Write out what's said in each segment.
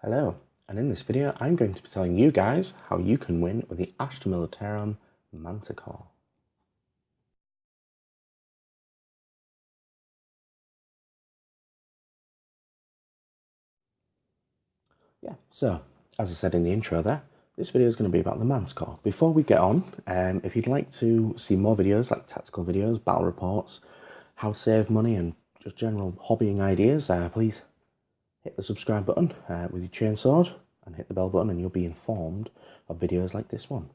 Hello, and in this video I'm going to be telling you guys how you can win with the Astra Militarum Manticore. So as I said in the intro there, this video is going to be about the Manticore. Before we get on, if you'd like to see more videos like tactical videos, battle reports, how to save money and just general hobbying ideas, please hit the subscribe button with your chainsword and hit the bell button and you'll be informed of videos like this one.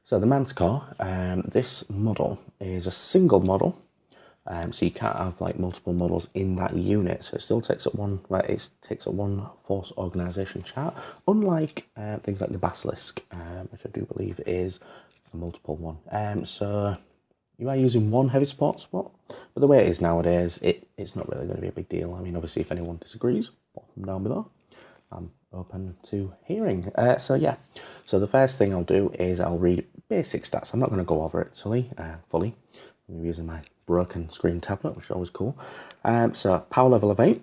So the Manticore, this model is a single model, so you can't have like multiple models in that unit. So it still takes up one, it takes up one force organization chart, unlike things like the Basilisk, which I do believe is a multiple one. So you are using one heavy support spot, but the way it is nowadays, it's not really going to be a big deal. I mean, obviously, if anyone disagrees, put them down below. I'm open to hearing. So the first thing I'll do is I'll read basic stats. I'm not going to go over it fully. I'm using my broken screen tablet, which is always cool. So power level of 8.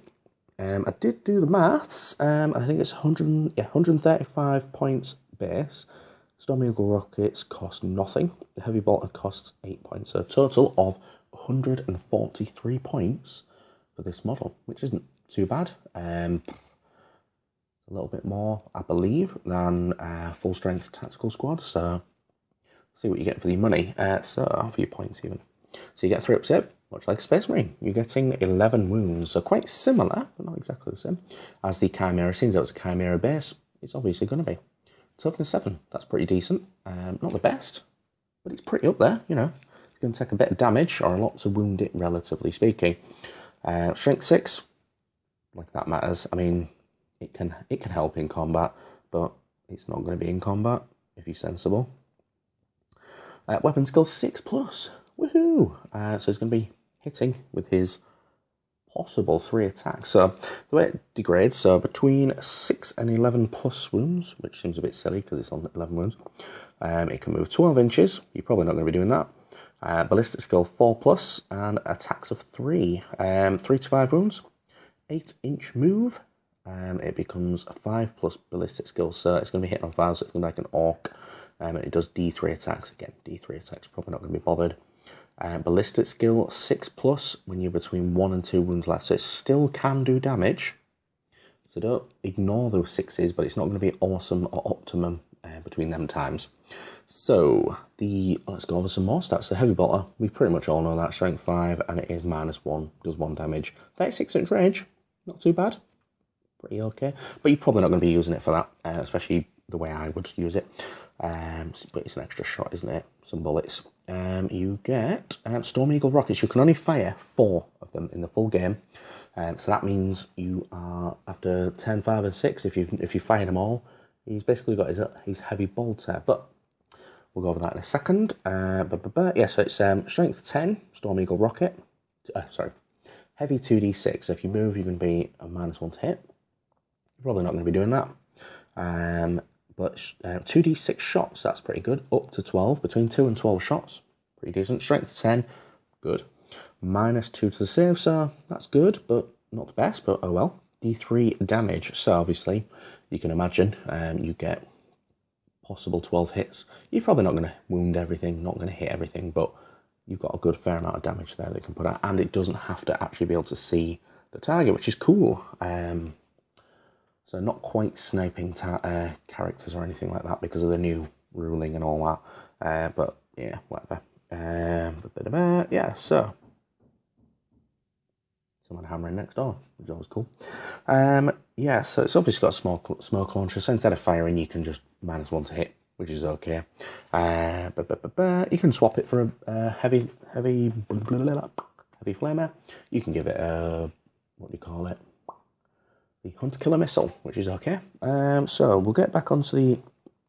I did do the maths, and I think it's 135 points base. Storm Eagle rockets cost nothing. The heavy bolter costs 8 points. So a total of 143 points for this model, which isn't too bad. A little bit more, I believe, than full strength tactical squad. So see what you get for your money. So for your points even. So you get 3 up save, much like a Space Marine. You're getting 11 wounds. So quite similar, but not exactly the same, as the Chimera. Since it was a Chimera base, it's obviously going to be. Toughness 7, that's pretty decent. Not the best, but it's pretty up there, you know. It's going to take a bit of damage or a lot to wound it, relatively speaking. Strength 6, like that matters. I mean, it can help in combat, but it's not going to be in combat if you're sensible. Weapon skill 6+, woohoo! So he's going to be hitting with his possible 3 attacks. So the way it degrades, so between 6 and 11 plus wounds, which seems a bit silly because it's on 11 wounds. It can move 12 inches. You're probably not going to be doing that. Ballistic skill 4+, and attacks of 3. 3 to 5 wounds. 8-inch move. It becomes a 5+ ballistic skill, so it's going to be hitting on 5, so it's going to be like an orc. And it does D3 attacks. Again, D3 attacks, probably not going to be bothered. Ballistic skill 6+, when you're between 1 and 2 wounds left, so it still can do damage. So don't ignore those 6s, but it's not going to be awesome or optimum between them times. So let's go over some more stats. The heavy bolter, we pretty much all know that, strength 5, and it is -1, does 1 damage. 36-inch range, not too bad. Pretty okay, but you're probably not going to be using it for that, especially the way I would use it. But it's an extra shot, isn't it? Some bullets. You get Storm Eagle rockets. You can only fire 4 of them in the full game. So that means you are, after 10, 5, and 6, if you fire them all, he's basically got his heavy bolter. But we'll go over that in a second. Yeah, so it's strength 10, Storm Eagle rocket. Heavy 2d6. So if you move, you're going to be a -1 to hit. You're probably not going to be doing that. But 2d6 shots, that's pretty good. Up to 12, between 2 and 12 shots, pretty decent. Strength 10, good. -2 to the save, so that's good, but not the best, but oh well. D3 damage, so obviously, you can imagine you get possible 12 hits. You're probably not going to wound everything, not going to hit everything, but you've got a good fair amount of damage there that you can put out, and it doesn't have to actually be able to see the target, which is cool. So not quite sniping characters or anything like that because of the new ruling and all that. But yeah, whatever. Yeah, so someone hammering next door, which is always cool. Yeah, so it's obviously got a smoke launcher. So instead of firing, you can just -1 to hit, which is okay. You can swap it for a heavy flamer. You can give it a, what do you call it? The Hunter Killer Missile, which is okay. So we'll get back onto the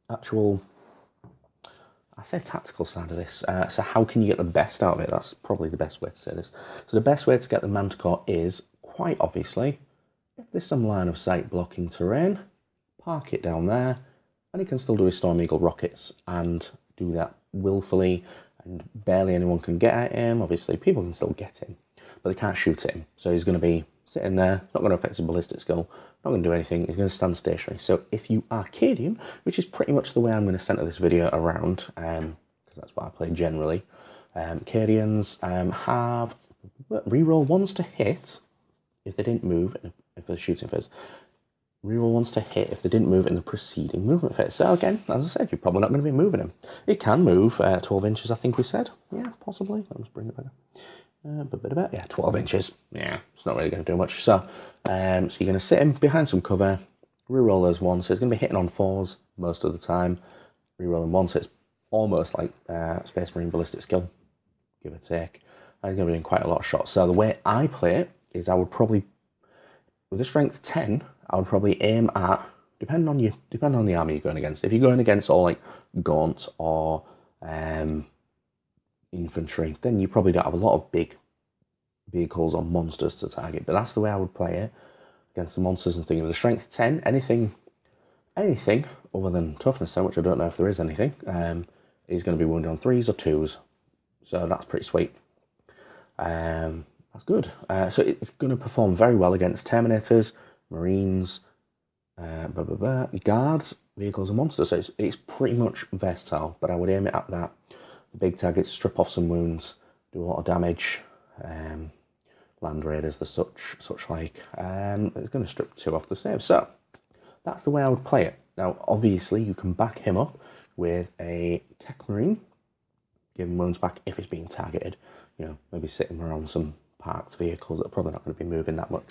actual, I say tactical side of this. So how can you get the best out of it? That's probably the best way to say this. So the best way to get the Manticore is, quite obviously, if there's some line of sight blocking terrain, park it down there, and he can still do his Storm Eagle rockets and do that willfully, and barely anyone can get at him. Obviously, people can still get him, but they can't shoot at him. So he's going to be sitting there, not going to affect his ballistic skill, not going to do anything, he's going to stand stationary. So if you are Cadian, which is pretty much the way I'm going to center this video around, because that's what I play generally, Cadians have reroll ones to hit if they didn't move, if they're shooting phase. Reroll ones to hit if they didn't move in the preceding movement phase. So again, as I said, you're probably not going to be moving him. It can move 12 inches, I think we said. Yeah, possibly. Let's bring it back. Yeah, 12 inches. Yeah, it's not really going to do much. So, so you're going to sit him behind some cover, reroll those ones. So it's going to be hitting on 4s most of the time. Rerolling 1, so it's almost like Space Marine ballistic skill, give or take. I'm going to be doing quite a lot of shots. So the way I play it is I would probably, with a strength 10, I would probably aim at, depending on the army you're going against. If you're going against all like Gaunt or infantry, then you probably don't have a lot of big vehicles or monsters to target. But that's the way I would play it against the monsters and things. With a strength 10, anything other than toughness, which I don't know if there is anything, is going to be wounded on 3s or 2s. So that's pretty sweet. That's good. So it's going to perform very well against Terminators, Marines, guards, vehicles and monsters. So it's pretty much versatile, but I would aim it at that. The big targets, strip off some wounds, do a lot of damage. Land Raiders, the such like. It's going to strip 2 off the save. So that's the way I would play it. Now, obviously, you can back him up with a Tech Marine, give him wounds back if he's being targeted. You know, maybe sitting around some parked vehicles that are probably not going to be moving that much.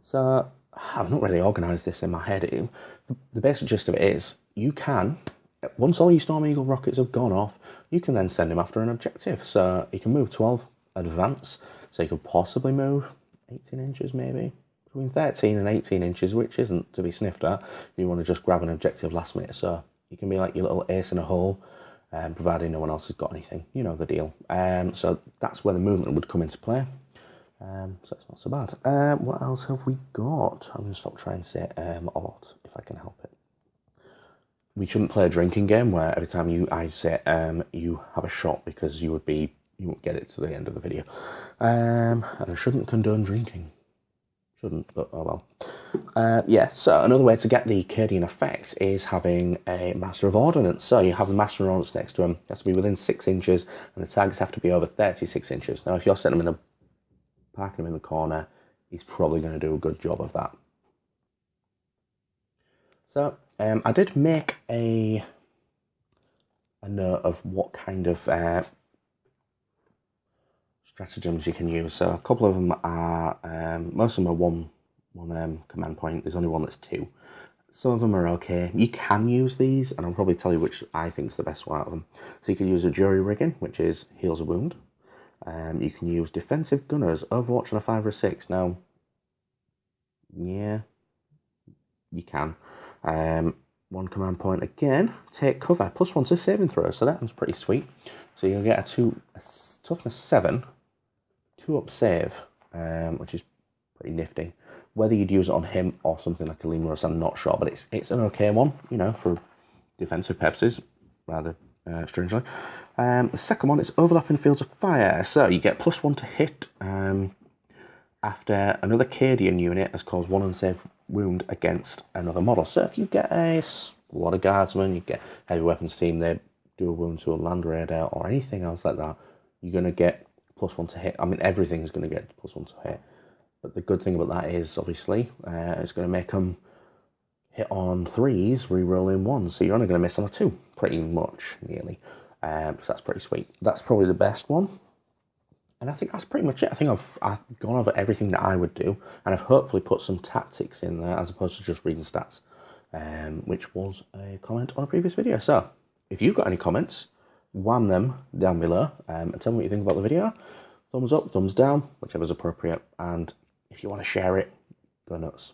So I've not really organised this in my head. The basic gist of it is, you can, once all your Storm Eagle rockets have gone off, you can then send him after an objective. So you can move 12 advance, so you could possibly move 18 inches maybe, between 13 and 18 inches, which isn't to be sniffed at if you want to just grab an objective last minute. So you can be like your little ace in a hole, providing no one else has got anything. You know the deal. So that's where the movement would come into play. So it's not so bad. What else have we got? I'm going to stop trying to say a lot, if I can help it. We shouldn't play a drinking game where every time I say you have a shot, because you won't get it to the end of the video. And I shouldn't condone drinking. Shouldn't, but oh well. Yeah, so another way to get the Cadian effect is having a Master of Ordnance. So you have the Master of Ordnance next to him. It has to be within 6 inches, and the targets have to be over 36 inches. Now, if you're setting him parking him in the corner, he's probably going to do a good job of that. So, I did make a note of what kind of stratagems you can use. So a couple of them are, most of them are one command point. There's only one that's 2. Some of them are okay. You can use these, and I'll probably tell you which I think is the best one out of them. So you can use a jury rigging, which is heals a wound. You can use defensive gunners, Overwatch on a 5 or a 6. Now, yeah, you can. One command point again, take cover, +1 to saving throws. So that one's pretty sweet. So you'll get a toughness 7, 2-up save, which is pretty nifty. Whether you'd use it on him or something like a Lemurus, I'm not sure, but it's an okay one, you know, for defensive purposes, rather strangely. The second one is overlapping fields of fire. So you get +1 to hit after another Cadian unit has caused 1 unsaved wound against another model. So if you get a squad of guardsmen, you get heavy weapons team, they do a wound to a Land Raider or anything else like that, you're going to get +1 to hit. I mean, everything's going to get +1 to hit. But the good thing about that is, obviously, it's going to make them hit on 3s, re-rolling 1s. So you're only going to miss on a 2, pretty much, nearly. So that's pretty sweet. That's probably the best one. And I think that's pretty much it. I think I've gone over everything that I would do, and I've hopefully put some tactics in there as opposed to just reading stats, which was a comment on a previous video. So if you've got any comments, wham them down below and tell me what you think about the video. Thumbs up, thumbs down, whichever's appropriate. And if you want to share it, go nuts.